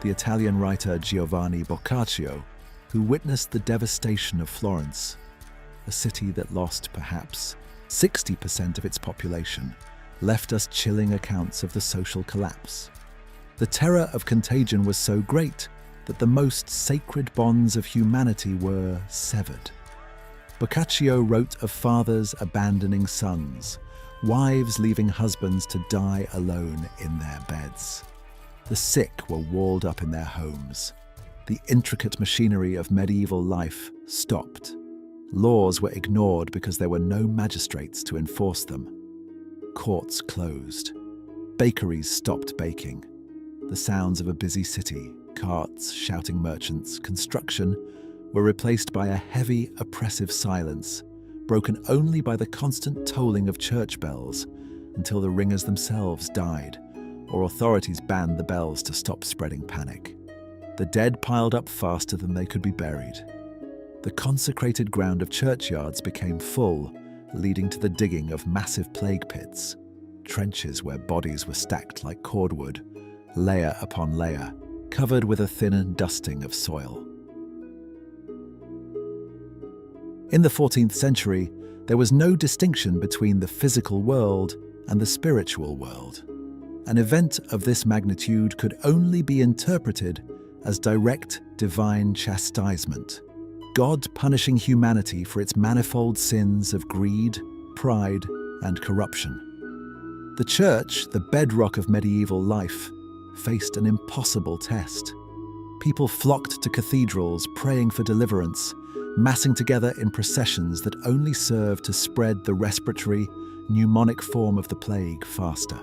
the Italian writer Giovanni Boccaccio, who witnessed the devastation of Florence, a city that lost perhaps 60% of its population, left us chilling accounts of the social collapse. The terror of contagion was so great that the most sacred bonds of humanity were severed. Boccaccio wrote of fathers abandoning sons, wives leaving husbands to die alone in their beds. The sick were walled up in their homes. The intricate machinery of medieval life stopped. Laws were ignored because there were no magistrates to enforce them. Courts closed. Bakeries stopped baking. The sounds of a busy city, carts, shouting merchants, construction, were replaced by a heavy, oppressive silence, broken only by the constant tolling of church bells until the ringers themselves died, or authorities banned the bells to stop spreading panic. The dead piled up faster than they could be buried. The consecrated ground of churchyards became full, leading to the digging of massive plague pits, trenches where bodies were stacked like cordwood, layer upon layer, covered with a thin dusting of soil. In the 14th century, there was no distinction between the physical world and the spiritual world. An event of this magnitude could only be interpreted as direct divine chastisement, God punishing humanity for its manifold sins of greed, pride, and corruption. The Church, the bedrock of medieval life, faced an impossible test. People flocked to cathedrals praying for deliverance, massing together in processions that only served to spread the respiratory, pneumonic form of the plague faster.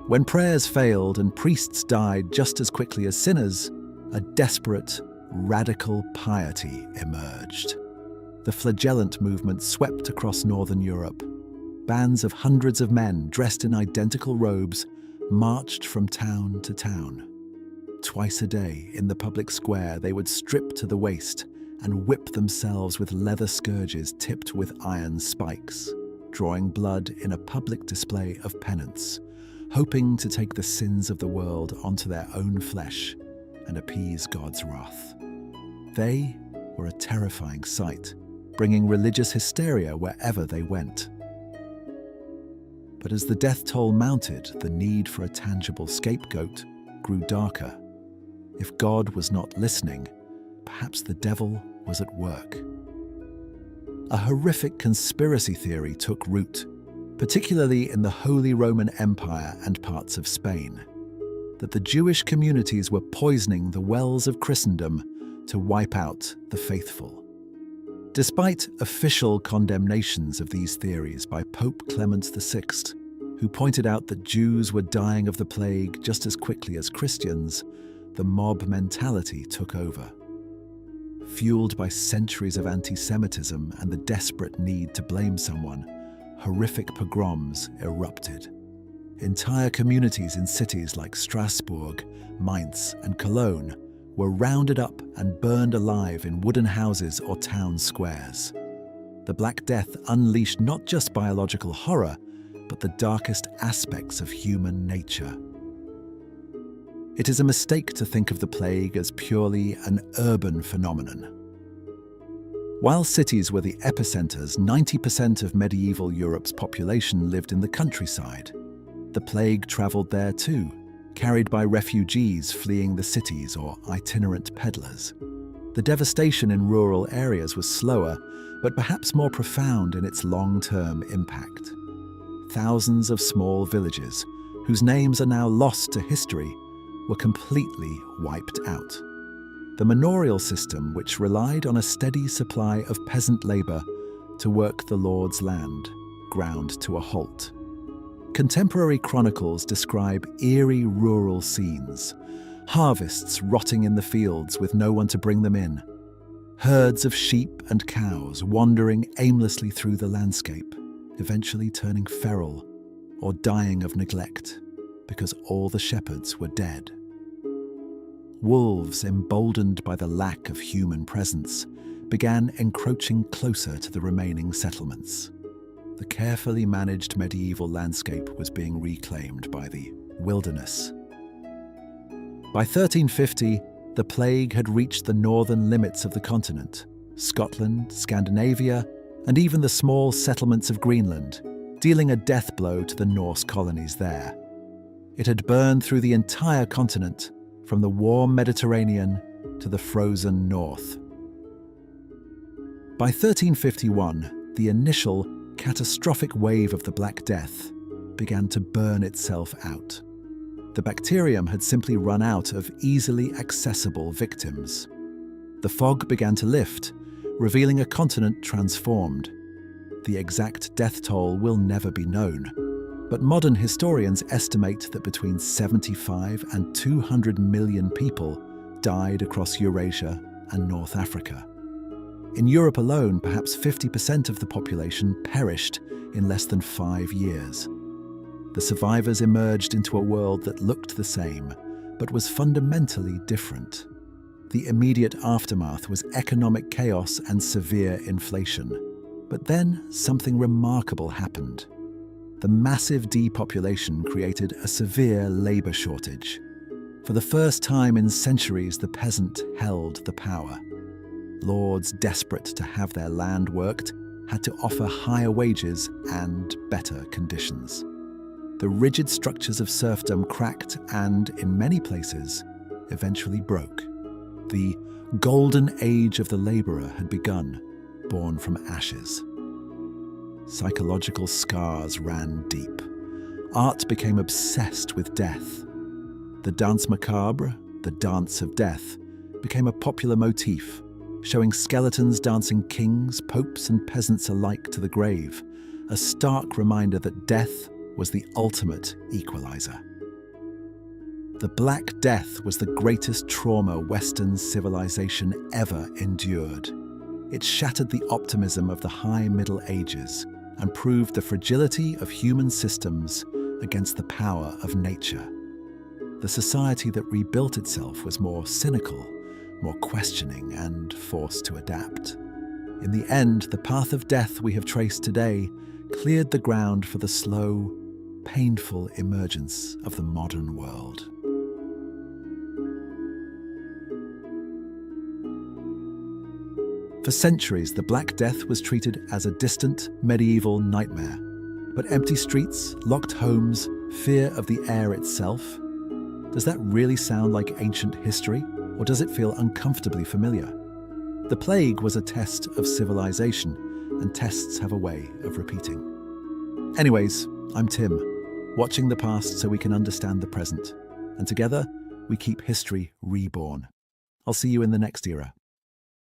When prayers failed and priests died just as quickly as sinners, a desperate, radical piety emerged. The flagellant movement swept across northern Europe. Bands of hundreds of men dressed in identical robes marched from town to town. Twice a day, in the public square, they would strip to the waist and whip themselves with leather scourges tipped with iron spikes, drawing blood in a public display of penance, hoping to take the sins of the world onto their own flesh and appease God's wrath. They were a terrifying sight, bringing religious hysteria wherever they went. But as the death toll mounted, the need for a tangible scapegoat grew darker. If God was not listening, perhaps the devil was at work. A horrific conspiracy theory took root, particularly in the Holy Roman Empire and parts of Spain, that the Jewish communities were poisoning the wells of Christendom to wipe out the faithful. Despite official condemnations of these theories by Pope Clement VI, who pointed out that Jews were dying of the plague just as quickly as Christians, the mob mentality took over. Fueled by centuries of anti-Semitism and the desperate need to blame someone, horrific pogroms erupted. Entire communities in cities like Strasbourg, Mainz, and Cologne were rounded up and burned alive in wooden houses or town squares. The Black Death unleashed not just biological horror, but the darkest aspects of human nature. It is a mistake to think of the plague as purely an urban phenomenon. While cities were the epicenters, 90% of medieval Europe's population lived in the countryside. The plague traveled there too, carried by refugees fleeing the cities or itinerant peddlers. The devastation in rural areas was slower, but perhaps more profound in its long-term impact. Thousands of small villages, whose names are now lost to history, were completely wiped out. The manorial system, which relied on a steady supply of peasant labor to work the Lord's land, ground to a halt. Contemporary chronicles describe eerie rural scenes, harvests rotting in the fields with no one to bring them in, herds of sheep and cows wandering aimlessly through the landscape, eventually turning feral or dying of neglect because all the shepherds were dead. Wolves, emboldened by the lack of human presence, began encroaching closer to the remaining settlements. The carefully managed medieval landscape was being reclaimed by the wilderness. By 1350, the plague had reached the northern limits of the continent, Scotland, Scandinavia, and even the small settlements of Greenland, dealing a death blow to the Norse colonies there. It had burned through the entire continent, from the warm Mediterranean to the frozen north. By 1351, the initial catastrophic wave of the Black Death began to burn itself out. The bacterium had simply run out of easily accessible victims. The fog began to lift, revealing a continent transformed. The exact death toll will never be known, but modern historians estimate that between 75 and 200 million people died across Eurasia and North Africa. In Europe alone, perhaps 50% of the population perished in less than 5 years. The survivors emerged into a world that looked the same, but was fundamentally different. The immediate aftermath was economic chaos and severe inflation. But then something remarkable happened. The massive depopulation created a severe labor shortage. For the first time in centuries, the peasant held the power. Lords desperate to have their land worked had to offer higher wages and better conditions. The rigid structures of serfdom cracked and, in many places, eventually broke. The golden age of the laborer had begun, born from ashes. Psychological scars ran deep. Art became obsessed with death. The danse macabre, the dance of death, became a popular motif, showing skeletons dancing kings, popes, and peasants alike to the grave, a stark reminder that death was the ultimate equalizer. The Black Death was the greatest trauma Western civilization ever endured. It shattered the optimism of the High Middle Ages and proved the fragility of human systems against the power of nature. The society that rebuilt itself was more cynical, more questioning, and forced to adapt. In the end, the path of death we have traced today cleared the ground for the slow, painful emergence of the modern world. For centuries, the Black Death was treated as a distant, medieval nightmare. But empty streets, locked homes, fear of the air itself? Does that really sound like ancient history, or does it feel uncomfortably familiar? The plague was a test of civilization, and tests have a way of repeating. Anyways, I'm Tim, watching the past so we can understand the present. And together, we keep history reborn. I'll see you in the next era.